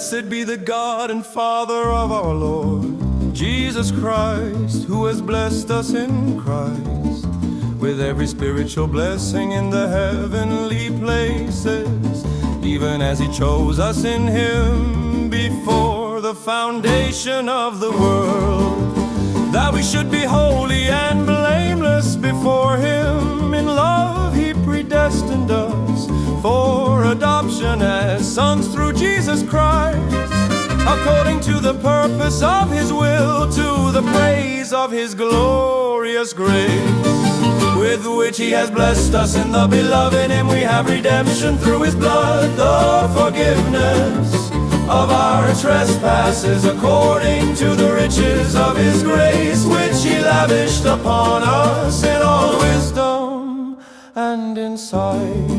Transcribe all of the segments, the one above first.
Blessed be the God and Father of our Lord Jesus Christ, who has blessed us in Christ with every spiritual blessing in the heavenly places, even as He chose us in Him before the foundation of the world, that we should be holy and blameless before Him. In love He predestined us for adoption as sons through Jesus Christ, according to the purpose of His will, to the praise of His glorious grace, with which He has blessed us in the Beloved. In Him we have redemption through His blood, the forgiveness of our trespasses, according to the riches of His grace, which He lavished upon us in all wisdom and insight,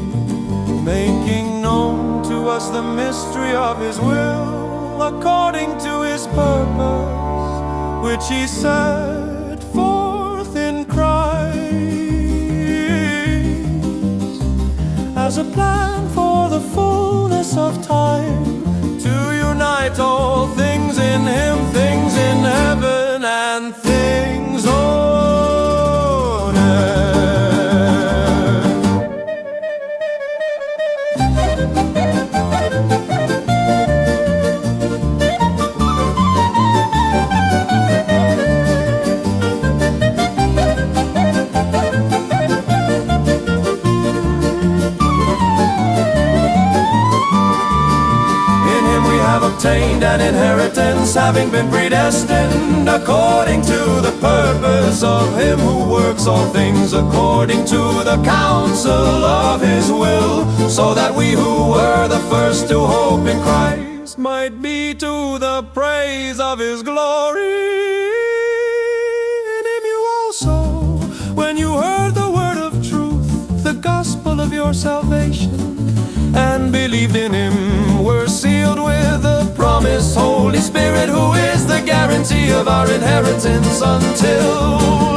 making known to us the mystery of His will, according to His purpose, which He set forth in Christ, as a plan for the fullness of time, to unite all things in Him, things in heaven and things on earth. Obtained an inheritance, having been predestined according to the purpose of Him who works all things according to the counsel of His will, so that we who were the first to hope in Christ might be to the praise of His glory. In Him you also, when you heard the word of truth, the gospel of your salvation, and believed in Him, were sealed with the promised Holy Spirit, who is the guarantee of our inheritance until